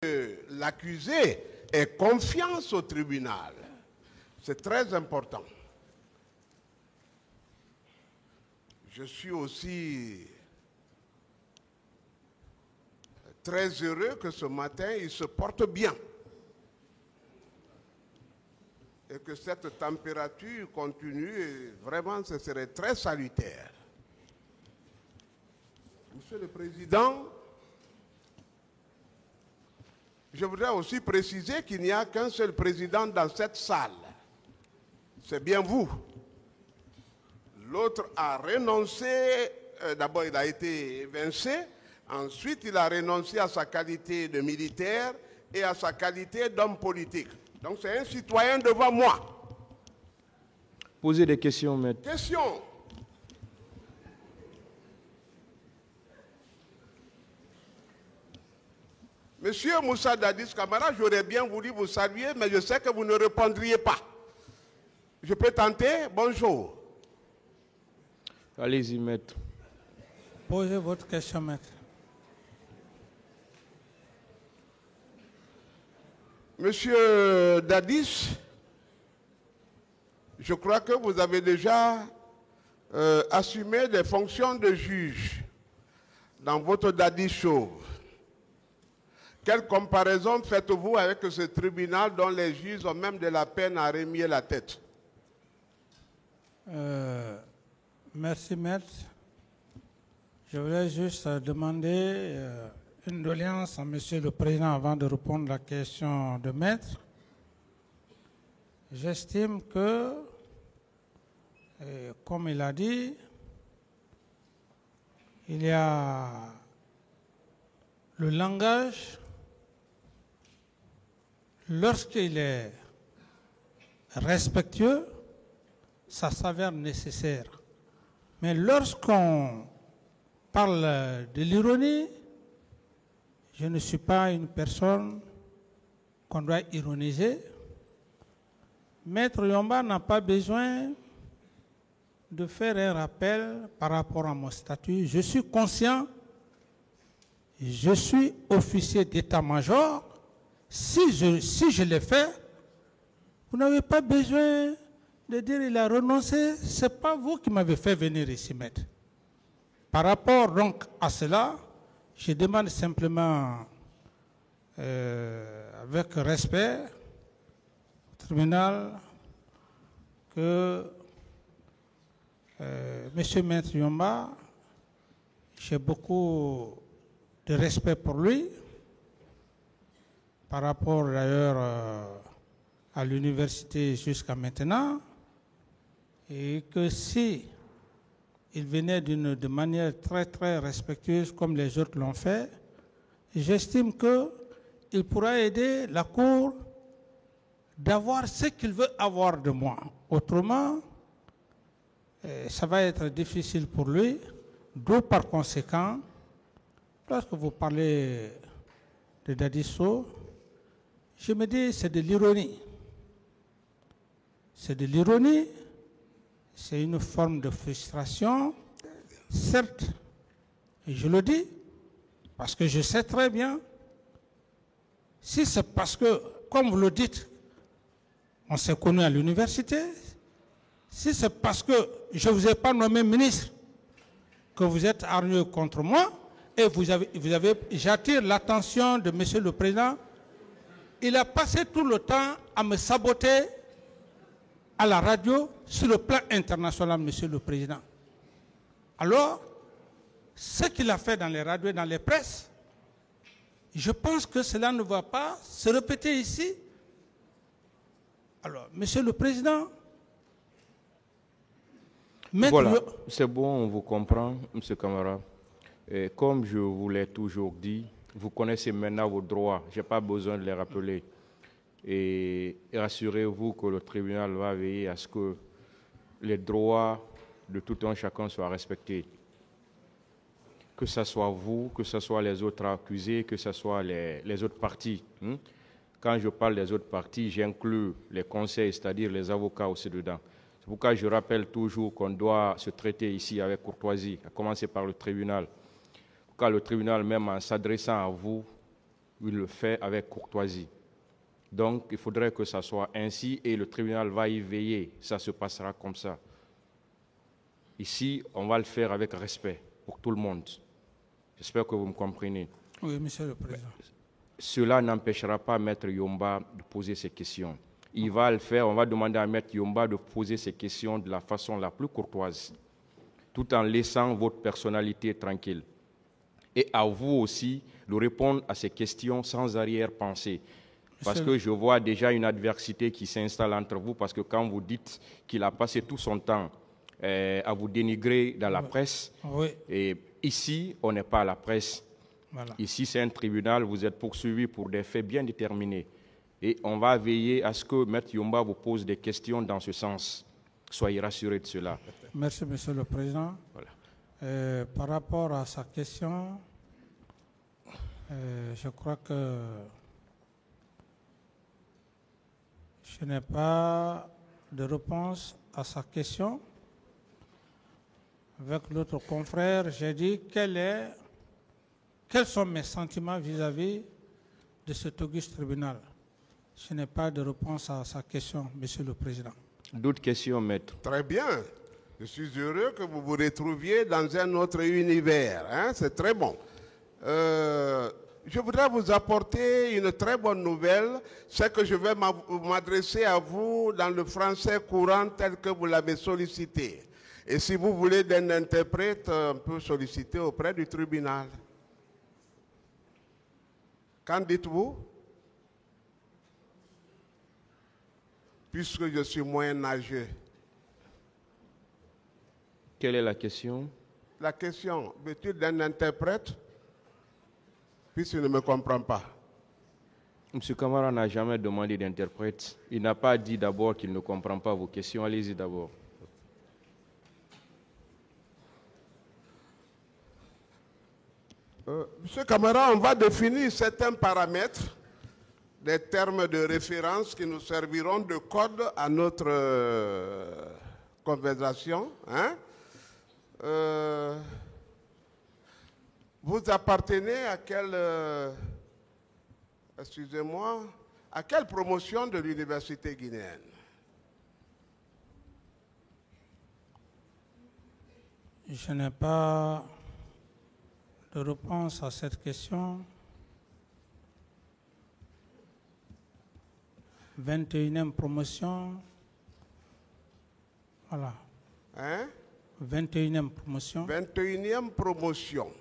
l'accusé ait confiance au tribunal. C'est très important. Je suis aussi très heureux que ce matin, il se porte bien. Et que cette température continue, vraiment, ce serait très salutaire. Monsieur le Président, je voudrais aussi préciser qu'il n'y a qu'un seul président dans cette salle. C'est bien vous. L'autre a renoncé, d'abord il a été évincé, ensuite il a renoncé à sa qualité de militaire et à sa qualité d'homme politique. Donc c'est un citoyen devant moi. Posez des questions, maître. Question. Monsieur Moussa Dadis Camara, j'aurais bien voulu vous saluer, mais je sais que vous ne répondriez pas. Je peux tenter? Bonjour. Allez-y, maître. Posez votre question, maître. Monsieur Dadis, je crois que vous avez déjà assumé des fonctions de juge dans votre Dadis Show. Quelle comparaison faites-vous avec ce tribunal dont les juges ont même de la peine à remuer la tête? Merci, maître. Je voulais juste demander une doléance à Monsieur le Président avant de répondre à la question de maître. J'estime que, comme il a dit, il y a le langage, lorsqu'il est respectueux, ça s'avère nécessaire. Mais lorsqu'on parle de l'ironie, je ne suis pas une personne qu'on doit ironiser. Maître Yomba n'a pas besoin de faire un rappel par rapport à mon statut. Je suis conscient, je suis officier d'état-major. Si je l'ai fait, vous n'avez pas besoin de dire qu'il a renoncé. Ce n'est pas vous qui m'avez fait venir ici, maître. Par rapport donc à cela, je demande simplement, avec respect, au tribunal, que M. Maître Yomba, j'ai beaucoup de respect pour lui, par rapport d'ailleurs à l'université jusqu'à maintenant, et que si il venait de manière très très respectueuse comme les autres l'ont fait, j'estime qu'il pourra aider la Cour d'avoir ce qu'il veut avoir de moi. Autrement, ça va être difficile pour lui, d'où par conséquent, lorsque vous parlez de Dadisso, je me dis c'est de l'ironie. C'est de l'ironie, c'est une forme de frustration, certes, et je le dis, parce que je sais très bien, si c'est parce que, comme vous le dites, on s'est connus à l'université, si c'est parce que je ne vous ai pas nommé ministre, que vous êtes hargneux contre moi, et j'attire l'attention de M. le Président, il a passé tout le temps à me saboter à la radio sur le plan international, Monsieur le Président. Alors, ce qu'il a fait dans les radios et dans les presses, je pense que cela ne va pas se répéter ici. Alors, Monsieur le Président, voilà, c'est bon, on vous comprend, Monsieur Camara. Et comme je vous l'ai toujours dit, vous connaissez maintenant vos droits, je n'ai pas besoin de les rappeler. Et rassurez-vous que le tribunal va veiller à ce que les droits de tout un chacun soient respectés. Que ce soit vous, que ce soit les autres accusés, que ce soit les autres parties. Quand je parle des autres parties, j'inclus les conseils, c'est-à-dire les avocats aussi dedans. C'est pourquoi je rappelle toujours qu'on doit se traiter ici avec courtoisie, à commencer par le tribunal. Pourquoi le tribunal, même en s'adressant à vous, il le fait avec courtoisie. Donc, il faudrait que ça soit ainsi et le tribunal va y veiller. Ça se passera comme ça. Ici, on va le faire avec respect pour tout le monde. J'espère que vous me comprenez. Oui, Monsieur le Président. Cela n'empêchera pas Maître Yomba de poser ses questions. Il va le faire, on va demander à Maître Yomba de poser ses questions de la façon la plus courtoise, tout en laissant votre personnalité tranquille. Et à vous aussi de répondre à ces questions sans arrière-pensée. Parce que je vois déjà une adversité qui s'installe entre vous, parce que quand vous dites qu'il a passé tout son temps à vous dénigrer dans la presse, et ici, on n'est pas à la presse. Voilà. Ici, c'est un tribunal, vous êtes poursuivi pour des faits bien déterminés. Et on va veiller à ce que Maître Yomba vous pose des questions dans ce sens. Soyez rassurés de cela. Merci, Monsieur le Président. Voilà. Par rapport à sa question, je crois que je n'ai pas de réponse à sa question. Avec l'autre confrère, j'ai dit quels sont mes sentiments vis-à-vis de cet auguste tribunal. Je n'ai pas de réponse à sa question, Monsieur le Président. D'autres questions, Maître? Très bien. Je suis heureux que vous vous retrouviez dans un autre univers. Hein? C'est très bon. Je voudrais vous apporter une très bonne nouvelle. C'est que je vais m'adresser à vous dans le français courant tel que vous l'avez sollicité. Et si vous voulez d'un interprète, on peut solliciter auprès du tribunal. Qu'en dites-vous? Puisque je suis moins nageux. Quelle est la question? La question, veux-tu d'un interprète? Puisqu'il ne me comprend pas. M. Camara n'a jamais demandé d'interprète. Il n'a pas dit d'abord qu'il ne comprend pas vos questions. Allez-y d'abord. Monsieur Camara, on va définir certains paramètres, des termes de référence qui nous serviront de code à notre conversation. Hein? Vous appartenez à quelle, excusez-moi, à quelle promotion de l'université guinéenne? Je n'ai pas de réponse à cette question. 21e promotion. Voilà. Hein? 21e promotion. 21e promotion.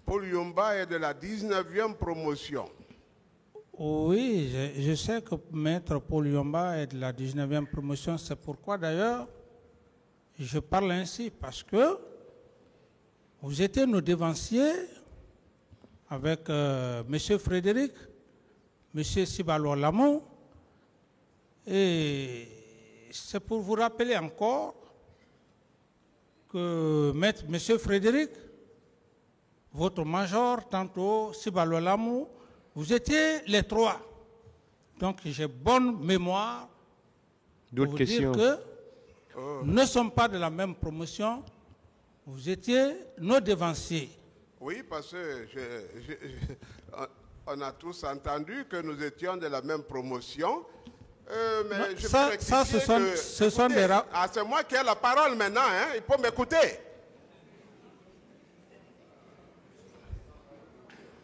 Paul Yomba est de la 19e promotion. Oui, je sais que Maître Paul Yomba est de la 19e promotion. C'est pourquoi d'ailleurs, je parle ainsi, parce que vous étiez nos devanciers avec M. Frédéric, M. Sibalo Lamou, et c'est pour vous rappeler encore que M. Frédéric, votre major, tantôt Sibalo Lamou, vous étiez les trois. Donc j'ai bonne mémoire pour vous dire que nous ne sommes pas de la même promotion. Vous étiez nos devanciers. Oui, parce que on a tous entendu que nous étions de la même promotion. Mais non, je ça, ce sont des... c'est moi qui ai la parole maintenant, hein, il faut m'écouter.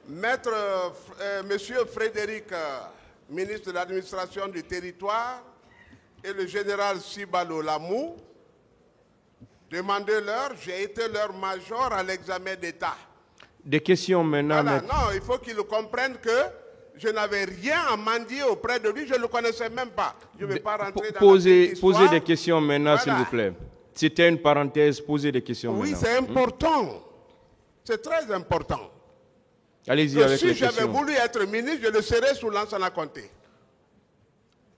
Maître Monsieur Frédéric, ministre de l'administration du territoire, et le général Sibalo Lamou, demandez-leur, j'ai été leur major à l'examen d'État. Des questions maintenant. Voilà, non, il faut qu'ils comprennent que je n'avais rien à mendier auprès de lui, je ne le connaissais même pas. Je ne vais pas rentrer dans posez des questions maintenant, voilà. S'il vous plaît. C'était une parenthèse, posez des questions maintenant. Oui, c'est important. C'est très important. Allez-y avec les questions. Si j'avais voulu être ministre, je le serais sous Lansana Conté.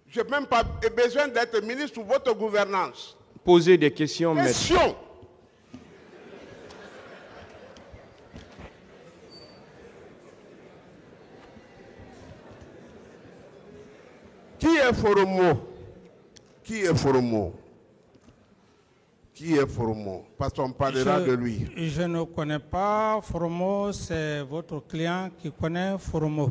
Je n'ai même pas besoin d'être ministre sous votre gouvernance. Posez des questions maintenant. Questions. Qui est Foromo? Qui est Foromo? Qui est Foromo? Parce qu'on parlera de lui. Je ne connais pas Foromo, c'est votre client qui connaît Foromo.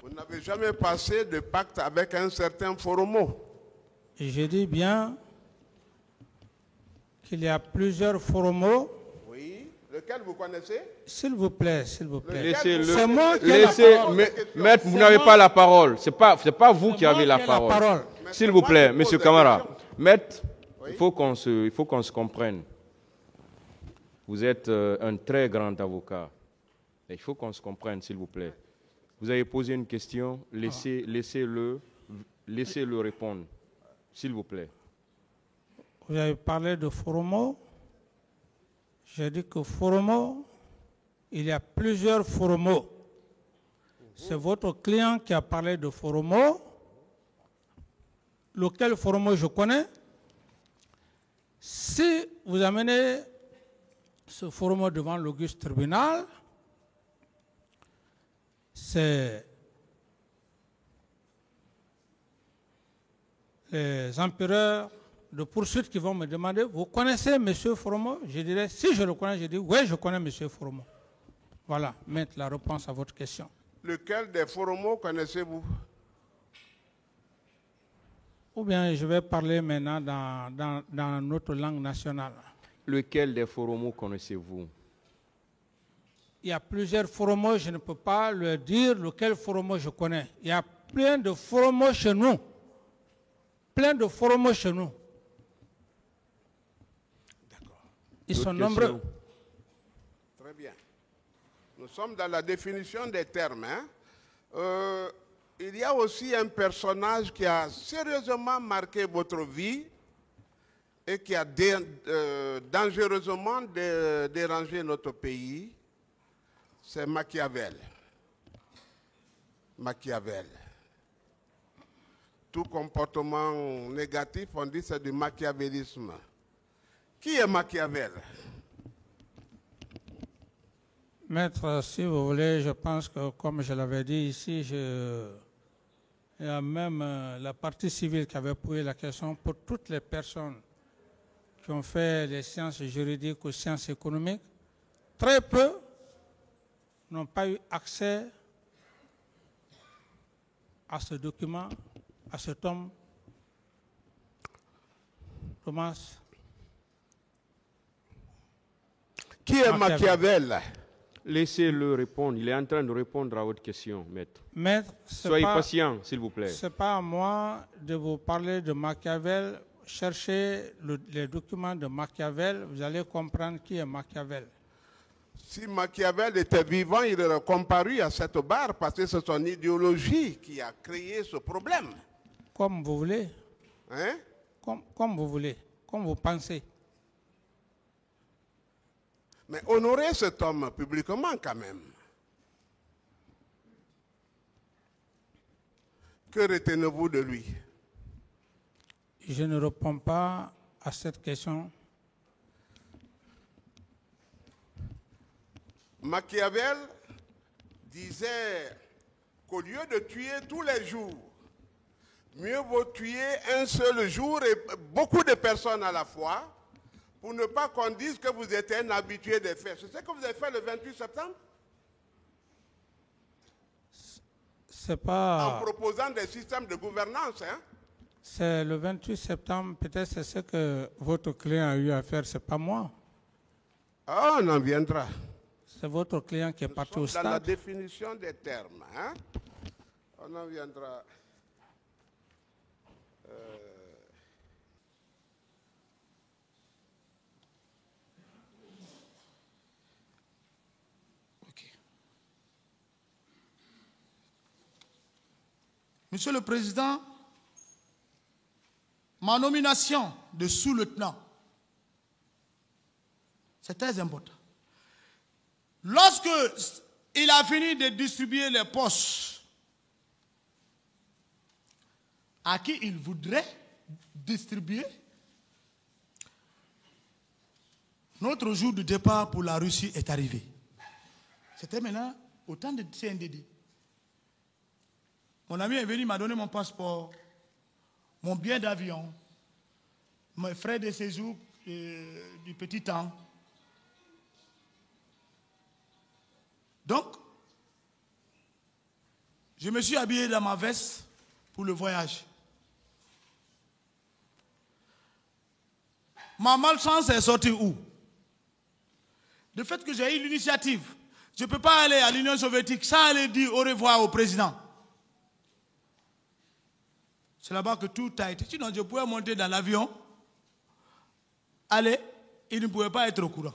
Vous n'avez jamais passé de pacte avec un certain Foromo? Et je dis bien qu'il y a plusieurs Foromo. Oui. Lequel vous connaissez? S'il vous plaît, s'il vous plaît. Laissez-le. C'est moi qui ai la parole. Maître, vous n'avez pas la parole. C'est pas vous qui avez la parole. S'il vous plaît, Monsieur Camara. Maître, il faut qu'on se comprenne. Vous êtes un très grand avocat. Il faut qu'on se comprenne, s'il vous plaît. Vous avez posé une question, laissez-le répondre, s'il vous plaît. Vous avez parlé de Foromo. J'ai dit que Foromo, il y a plusieurs Foromo. C'est votre client qui a parlé de Foromo. Lequel Foromo je connais? Si vous amenez ce Foromo devant l'auguste tribunal, c'est les empereurs de poursuite qui vont me demander, vous connaissez M. Foromo? Je dirais, si je le connais, je dis, oui, je connais M. Foromo. Voilà, mettre la réponse à votre question. Lequel des Foromo connaissez-vous? Ou bien je vais parler maintenant dans notre langue nationale. Lequel des Foromo connaissez-vous? Il y a plusieurs Foromo, je ne peux pas leur dire lequel Foromo je connais. Il y a plein de Foromo chez nous. Plein de Foromo chez nous. D'accord. Ils sont nombreux. Très bien. Nous sommes dans la définition des termes. Il y a aussi un personnage qui a sérieusement marqué votre vie et qui a dangereusement dérangé notre pays. C'est Machiavel. Machiavel. Tout comportement négatif, on dit c'est du machiavélisme. Qui est Machiavel? Maître, si vous voulez, je pense que, comme je l'avais dit ici, il y a même la partie civile qui avait posé la question pour toutes les personnes qui ont fait les sciences juridiques ou sciences économiques. Très peu n'ont pas eu accès à ce document, à ce tome. Thomas. Qui est Machiavel? Laissez-le répondre. Il est en train de répondre à votre question, maître. Maître, soyez patient, s'il vous plaît. Ce n'est pas à moi de vous parler de Machiavel. Cherchez les documents de Machiavel, vous allez comprendre qui est Machiavel. Si Machiavel était vivant, il aurait comparu à cette barre parce que c'est son idéologie qui a créé ce problème. Comme vous voulez. Hein? Comme vous voulez, comme vous pensez. Mais honorez cet homme publiquement quand même. Que retenez-vous de lui? Je ne réponds pas à cette question. Machiavel disait qu'au lieu de tuer tous les jours, mieux vaut tuer un seul jour et beaucoup de personnes à la fois pour ne pas qu'on dise que vous êtes un habitué des faits. C'est ce que vous avez fait le 28 septembre? C'est pas... En proposant des systèmes de gouvernance, hein? C'est le 28 septembre, peut-être c'est ce que votre client a eu à faire, c'est pas moi. Ah, on en viendra. C'est votre client qui est parti au stade. Dans la définition des termes, hein? On en viendra. Monsieur le Président, ma nomination de sous-lieutenant, c'est très important. Lorsque il a fini de distribuer les postes à qui il voudrait distribuer, notre jour de départ pour la Russie est arrivé. C'était maintenant au temps de CNDD. Mon ami est venu, il m'a donné mon passeport, mon billet d'avion, mes frais de séjour du petit temps. Donc, je me suis habillé dans ma veste pour le voyage. Ma malchance est sortie où? Le fait que j'ai eu l'initiative. Je ne peux pas aller à l'Union soviétique sans aller dire au revoir au président. C'est là-bas que tout a été. Sinon, je pouvais monter dans l'avion, aller, il ne pouvait pas être au courant.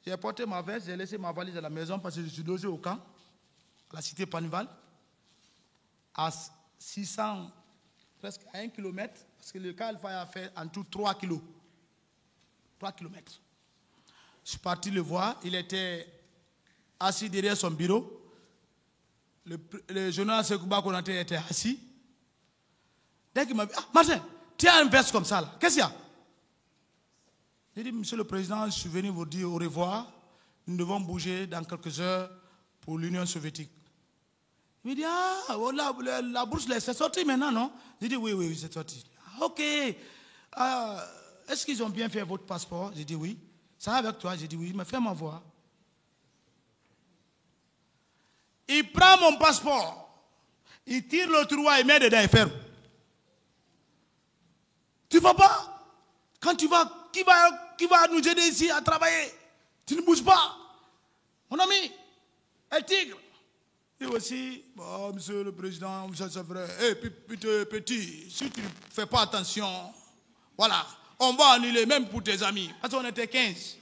J'ai porté ma veste, j'ai laissé ma valise à la maison parce que je suis logé au camp, à la cité Panival, à 600, presque à 1 km, parce que le camp Al-Faya a fait en tout 3 km. 3 km. Je suis parti le voir, il était assis derrière son bureau. Le général Sekouba Konaté était assis. Dès qu'il m'a dit, ah, Martin, tu as une veste comme ça là, qu'est-ce qu'il y a? J'ai dit, Monsieur le Président, je suis venu vous dire au revoir. Nous devons bouger dans quelques heures pour l'Union soviétique. Il me dit, ah, la bourse, c'est sorti maintenant, non? J'ai dit, oui, c'est sorti. Ah, ok. Est-ce qu'ils ont bien fait votre passeport? J'ai dit, oui. Ça va avec toi? J'ai dit, oui, mais fais-moi voir. Il prend mon passeport. Il tire le tiroir, il met dedans et ferme. Tu ne vas pas? Quand tu vas... Qui va nous aider ici à travailler? Tu ne bouges pas. Mon ami, un tigre. Et aussi, bon, Monsieur le Président, c'est vrai. Petit, si tu ne fais pas attention, voilà, on va annuler même pour tes amis. Parce qu'on était 15.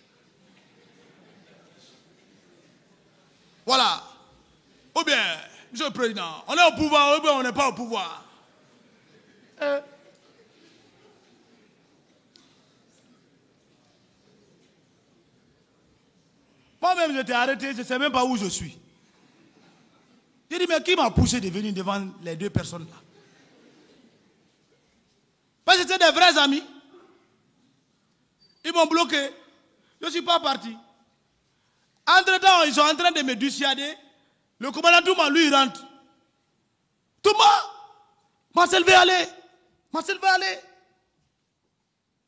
Voilà. Ou bien, Monsieur le Président, on est au pouvoir, ou bien on n'est pas au pouvoir. Moi-même, j'étais arrêté, je ne sais même pas où je suis. J'ai dit, mais qui m'a poussé de venir devant les deux personnes-là? Parce que c'était des vrais amis. Ils m'ont bloqué. Je ne suis pas parti. Entre-temps, ils sont en train de me dissuader. Le commandant Touma, lui, il rentre. Touma! Marcel va aller. Marcel va aller.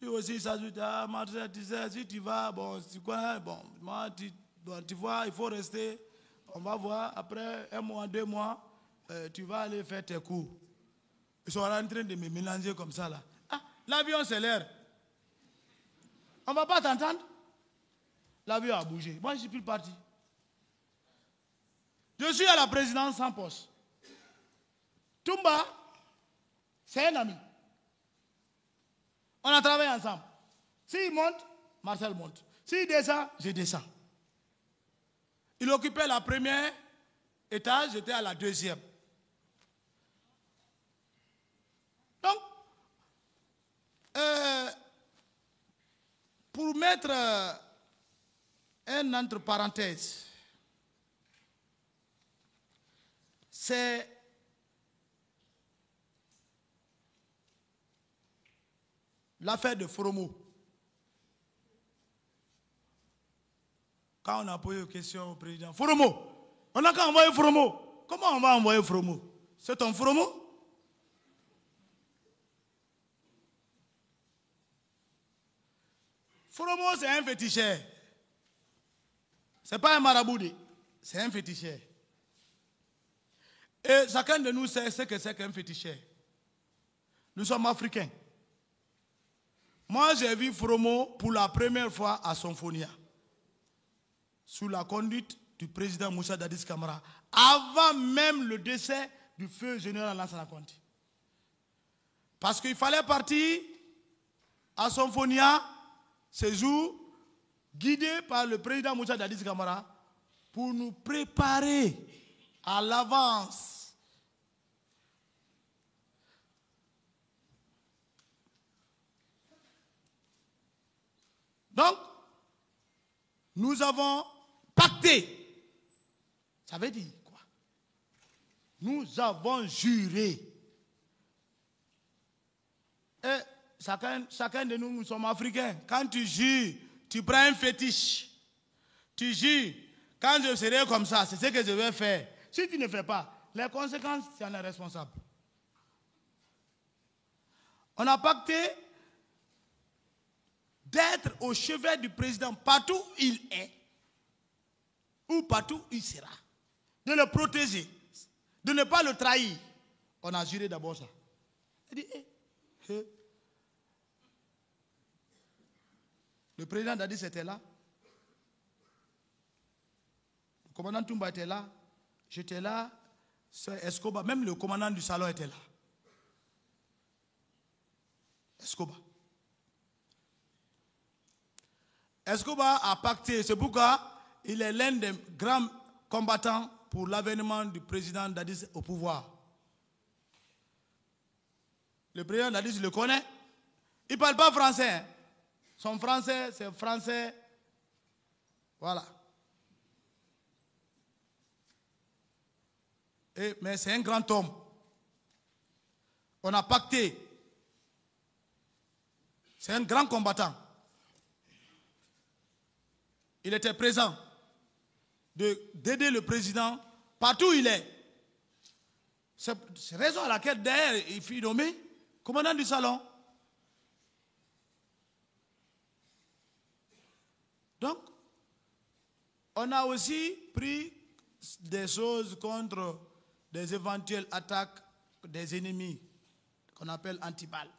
Lui aussi, il s'ajoute, ah, Marcel, tu sais, si tu vas, bon, c'est quoi, bon, moi, tu vois, il faut rester, on va voir, après 1 mois, 2 mois, tu vas aller faire tes cours. Ils sont en train de me mélanger comme ça, là. Ah, l'avion, c'est l'air. On ne va pas t'entendre. L'avion a bougé. Moi, je ne suis plus parti. Je suis à la présidence sans poste. Toumba, c'est un ami. On a travaillé ensemble. S'il monte, Marcel monte. S'il descend, je descends. Il occupait la première étage, j'étais à la deuxième. Donc, pour mettre un entre parenthèses, c'est l'affaire de Fromo. Quand on a posé une question au président, Fromo, on n'a qu'à envoyer Fromo. Comment on va envoyer Fromo? C'est ton Fromo? Fromo, c'est un féticheur. Ce n'est pas un marabout, c'est un féticheur. Et chacun de nous sait ce que c'est qu'un féticheur. Nous sommes africains. Moi, j'ai vu Fromo pour la première fois à Sonfonia, sous la conduite du président Moussa Dadis Camara, avant même le décès du feu général Lansana Conté. Parce qu'il fallait partir à Sonfonia ce jour, guidé par le président Moussa Dadis Camara, pour nous préparer à l'avance. Donc, nous avons pacté. Ça veut dire quoi? Nous avons juré. Et chacun de nous, nous sommes africains. Quand tu jures, tu prends un fétiche. Tu jures, quand je serai comme ça, c'est ce que je vais faire. Si tu ne fais pas, les conséquences, tu en es responsable. On a pacté d'être au chevet du président partout où il est ou partout où il sera. De le protéger, de ne pas le trahir. On a juré d'abord ça. Il dit, le président Dadis était là. Le commandant Toumba était là. J'étais là. Escobar, même le commandant du salon était là. Escobar. Escobar a pacté, c'est pourquoi il est l'un des grands combattants pour l'avènement du président Dadis au pouvoir. Le président Dadis le connaît. Il ne parle pas français. Hein. Son français, c'est français. Voilà. Mais c'est un grand homme. On a pacté. C'est un grand combattant. Il était présent d'aider le président partout où il est. C'est raison à laquelle d'ailleurs il fut nommé commandant du salon. Donc, on a aussi pris des choses contre des éventuelles attaques des ennemis qu'on appelle antiballes.